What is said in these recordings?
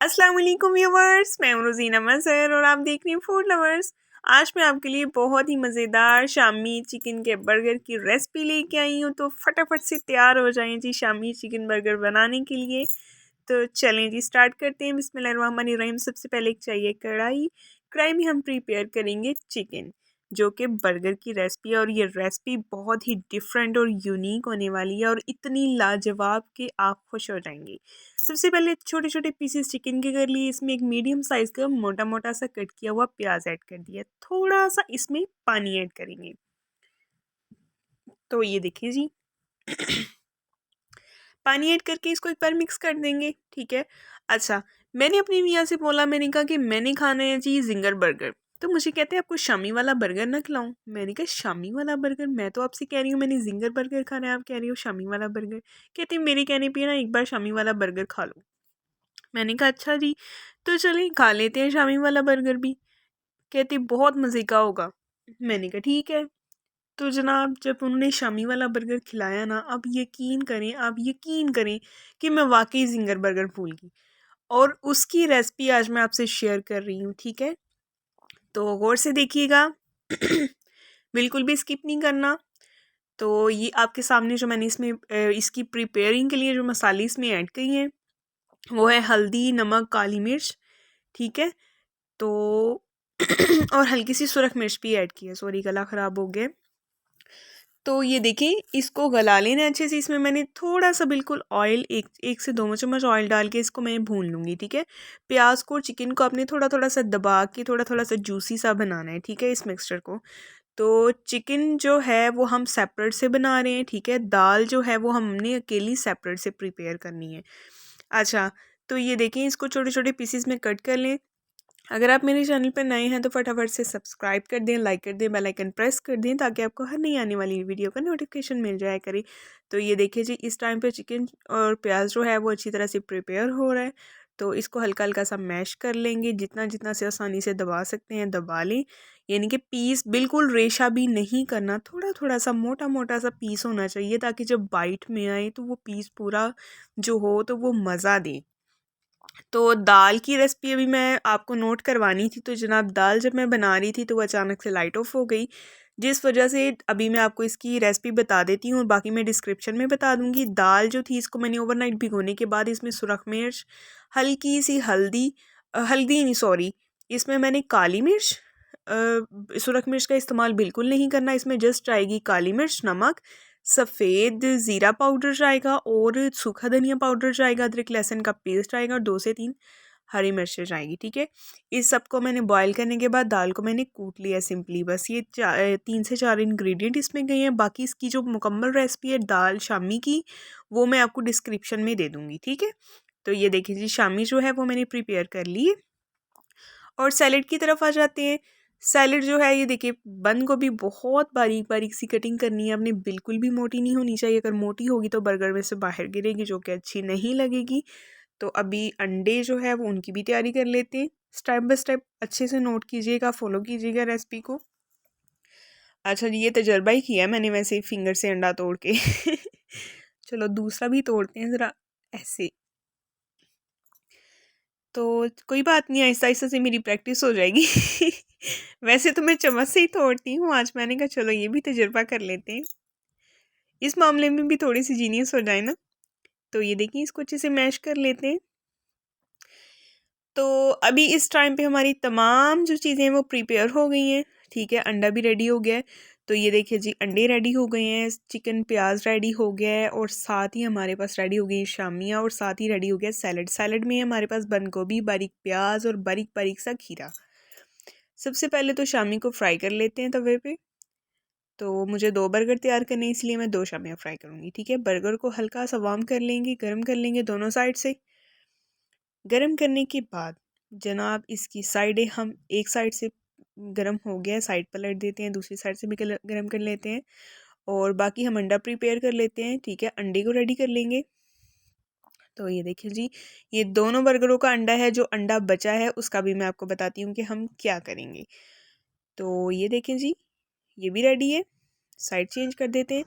अस्सलाम वालेकुम व्यूअर्स, मैं हूं रोज़ीना मज़हर और आप देख रही हैं फूड लवर्स। आज मैं आपके लिए बहुत ही मज़ेदार शामी चिकन के बर्गर की रेसिपी लेके आई हूं, तो फटाफट से तैयार हो जाएं जी शामी चिकन बर्गर बनाने के लिए। तो चलें जी स्टार्ट करते हैं। बिस्मिल्लाहिर्रहमानिर्रहीम। सबसे पहले चाहिए कढ़ाई। कढ़ाई में हम प्रिपेयर करेंगे चिकन, जो कि बर्गर की रेसिपी है, और ये रेसिपी बहुत ही डिफरेंट और यूनिक होने वाली है और इतनी लाजवाब कि आप खुश हो जाएंगे। सबसे पहले छोटे छोटे पीसेस चिकन के कर लिए। इसमें एक मीडियम साइज़ का मोटा मोटा सा कट किया हुआ प्याज ऐड कर दिया। थोड़ा सा इसमें पानी ऐड करेंगे। तो ये देखिए जी पानी ऐड करके इसको एक बार मिक्स कर देंगे, ठीक है। अच्छा, मैंने अपनी मियाँ से बोला, मैंने कहा कि मैंने खाना है जी जिंगर बर्गर। तो मुझे कहते हैं आपको शामी वाला बर्गर ना खिलाऊं। मैंने कहा शामी वाला बर्गर, मैं तो आपसे कह रही हूँ मैंने जिंगर बर्गर खाना है, आप कह रही हो शामी वाला बर्गर। कहते हैं मेरे कहने पे ना एक बार शामी वाला बर्गर खा लो। मैंने कहा अच्छा जी, तो चलें खा लेते हैं शामी वाला बर्गर भी। कहती बहुत मज़े का होगा। मैंने कहा ठीक है। तो जनाब जब उन्होंने शामी वाला बर्गर खिलाया ना, अब यकीन करें, आप यकीन करें कि मैं वाकई जिंगर बर्गर भूल गई। और उसकी रेसिपी आज मैं आपसे शेयर कर रही हूँ, ठीक है। तो गौर से देखिएगा बिल्कुल भी स्किप नहीं करना। तो ये आपके सामने जो मैंने इसमें इसकी प्रिपेयरिंग के लिए जो मसाले इसमें ऐड किए हैं, वो है हल्दी, नमक, काली मिर्च, ठीक है। तो और हल्की सी सुरख मिर्च भी ऐड की है। सॉरी गला ख़राब हो गया। तो ये देखिए इसको गला लेना अच्छे से। इसमें मैंने थोड़ा सा बिल्कुल ऑयल, एक से 2 चम्मच ऑयल डाल के इसको मैं भून लूँगी, ठीक है। प्याज को, चिकन को आपने थोड़ा थोड़ा सा दबा के थोड़ा थोड़ा सा जूसी सा बनाना है, ठीक है, इस मिक्सचर को। तो चिकन जो है वो हम सेपरेट से बना रहे हैं, ठीक है। दाल जो है वो हमने अकेली सेपरेट से प्रिपेयर करनी है। अच्छा, तो ये देखें इसको छोटे छोटे पीसेस में कट कर लें। अगर आप मेरे चैनल पर नए हैं तो फटाफट से सब्सक्राइब कर दें, लाइक कर दें, बेल आइकन प्रेस कर दें, ताकि आपको हर नई आने वाली वीडियो का नोटिफिकेशन मिल जाया करे। तो ये देखिए जी इस टाइम पे चिकन और प्याज जो है वो अच्छी तरह से प्रिपेयर हो रहा है। तो इसको हल्का हल्का सा मैश कर लेंगे, जितना जितना से आसानी से दबा सकते हैं दबा लें। यानी कि पीस बिल्कुल रेशा भी नहीं करना, थोड़ा थोड़ा सा मोटा मोटा सा पीस होना चाहिए, ताकि जब बाइट में आए तो वो पीस पूरा जो हो तो वो मज़ा दे। तो दाल की रेसिपी अभी मैं आपको नोट करवानी थी। तो जनाब दाल जब मैं बना रही थी तो वो अचानक से लाइट ऑफ हो गई, जिस वजह से अभी मैं आपको इसकी रेसिपी बता देती हूँ और बाकी मैं डिस्क्रिप्शन में बता दूँगी। दाल जो थी इसको मैंने ओवरनाइट भिगोने के बाद इसमें सुरख मिर्च, हल्की सी हल्दी, हल्दी नहीं सॉरी, इसमें मैंने काली मिर्च, सुरख मिर्च का इस्तेमाल बिल्कुल नहीं करना, इसमें जस्ट आएगी काली मिर्च, नमक, सफ़ेद ज़ीरा पाउडर जाएगा और सूखा धनिया पाउडर जाएगा, अदरक लहसुन का पेस्ट आएगा और 2 से 3 हरी मिर्चें जाएगी, ठीक है। इस सब को मैंने बॉईल करने के बाद दाल को मैंने कूट लिया सिंपली। बस ये 3 से 4 इंग्रेडिएंट इसमें गए हैं। बाकी इसकी जो मुकम्मल रेसिपी है दाल शामी की, वो मैं आपको डिस्क्रिप्शन में दे दूँगी, ठीक है। तो ये देखिए जी शामी जो है वो मैंने प्रिपेयर कर ली है। और सैलेड की तरफ आ जाते हैं। सैलेड जो है ये देखिए बंद गोभी बहुत बारीक बारीक सी कटिंग करनी है आपने, बिल्कुल भी मोटी नहीं होनी चाहिए। अगर मोटी होगी तो बर्गर में से बाहर गिरेगी, जो कि अच्छी नहीं लगेगी। तो अभी अंडे जो है वो उनकी भी तैयारी कर लेते हैं। स्टेप बाय स्टेप अच्छे से नोट कीजिएगा, फॉलो कीजिएगा रेसिपी को। अच्छा जी, ये तजर्बा ही किया है मैंने वैसे फिंगर से अंडा तोड़ के चलो दूसरा भी तोड़ते हैं ज़रा ऐसे। तो कोई बात नहीं, आहिस्ता-आहिस्ता से मेरी प्रैक्टिस हो जाएगी वैसे तो मैं चम्मच से ही तोड़ती हूँ, आज मैंने कहा चलो ये भी तजुर्बा कर लेते हैं। इस मामले में भी थोड़ी-सी जीनियस हो जाए ना। तो ये देखिए इसको अच्छे से मैश कर लेते हैं। तो अभी इस टाइम पे हमारी तमाम जो चीज़ें हैं वो प्रिपेयर हो गई हैं, ठीक है। अंडा भी रेडी हो गया है। तो ये देखिए जी अंडे रेडी हो गए हैं, चिकन प्याज रेडी हो गया है, और साथ ही हमारे पास रेडी हो गई शामियाँ, और साथ ही रेडी हो गया सैलड। सैलड में हमारे पास बंद गोभी, बारीक प्याज और बारीक बारीक सा खीरा। सबसे पहले तो शामी को फ्राई कर लेते हैं तवे पे। तो मुझे 2 बर्गर तैयार करने हैं, इसलिए मैं 2 शामियाँ फ्राई करूँगी, ठीक है। बर्गर को हल्का सा वार्म कर लेंगे, गर्म कर लेंगे दोनों साइड से। गरम करने के बाद जनाब इसकी साइडें हम एक साइड से गरम हो गया साइड पलट देते हैं, दूसरी साइड से भी गरम कर लेते हैं, और बाकी हम अंडा प्रिपेयर कर लेते हैं, ठीक है। अंडे को रेडी कर लेंगे। तो ये देखिए जी ये दोनों बर्गरों का अंडा है, जो अंडा बचा है उसका भी मैं आपको बताती हूँ कि हम क्या करेंगे। तो ये देखें जी ये भी रेडी है, साइड चेंज कर देते हैं।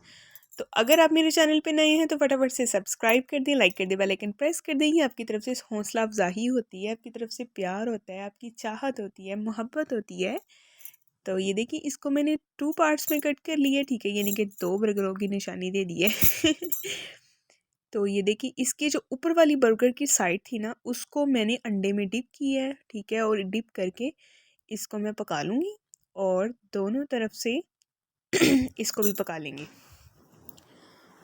तो अगर आप मेरे चैनल पे नए हैं तो फटाफट से सब्सक्राइब कर दें, लाइक कर दें, बेल आइकन प्रेस कर दें। ये आपकी तरफ से हौसला अफजाही होती है, आपकी तरफ से प्यार होता है, आपकी चाहत होती है, मोहब्बत होती है। तो ये देखिए, इसको मैंने 2 पार्ट्स में कट कर लिया, ठीक है, यानी कि 2 बर्गरों की निशानी दे दी है। तो ये देखिए, इसके जो ऊपर वाली बर्गर की साइड थी ना, उसको मैंने अंडे में डिप किया है, ठीक है, और डिप करके इसको मैं पका लूँगी और दोनों तरफ से इसको भी पका लेंगे।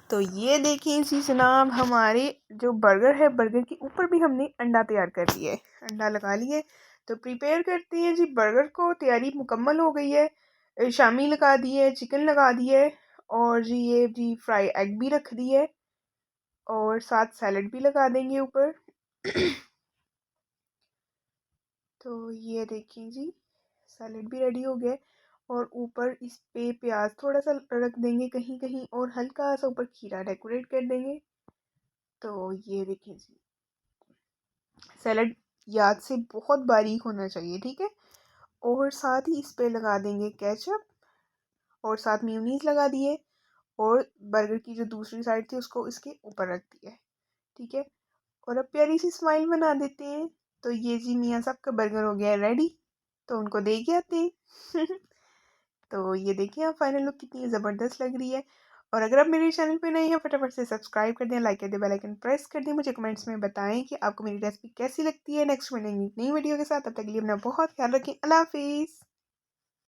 तो ये देखिए जी जनाब, हमारे जो बर्गर है, बर्गर के ऊपर भी हमने अंडा तैयार कर लिया है, अंडा लगा लिए। तो प्रिपेयर करते हैं जी बर्गर को। तैयारी मुकम्मल हो गई है। शामी लगा दी है, चिकन लगा दी है, और जी ये जी फ्राई एग भी रख दी है, और साथ सैलड भी लगा देंगे ऊपर। तो ये देखिए जी, सैलड भी रेडी हो गया है, और ऊपर इस पे प्याज थोड़ा सा रख देंगे कहीं कहीं, और हल्का सा ऊपर खीरा डेकोरेट कर देंगे। तो ये देखिए जी, सैलड याद से बहुत बारीक होना चाहिए, ठीक है। और साथ ही इस पे लगा देंगे केचप, और साथ मेयोनीज लगा दिए, और बर्गर की जो दूसरी साइड थी उसको इसके ऊपर रख दिया, ठीक है। और अब प्यारी सी स्माइल बना देते हैं। तो ये जी मियाँ साहब का बर्गर हो गया है रेडी। तो उनको दे के आते हैं। तो ये देखिए, आप फाइनल लुक कितनी ज़बरदस्त लग रही है। और अगर आप मेरे चैनल पे नए हैं, फटाफट से सब्सक्राइब कर दें, लाइक कर दें, बेल आइकन प्रेस कर दें। मुझे कमेंट्स में बताएं कि आपको मेरी रेसिपी कैसी लगती है। नेक्स्ट मिलेंगे नई वीडियो के साथ, तब तक के लिए अपना बहुत ख्याल रखें। अल्लाह हाफिज़।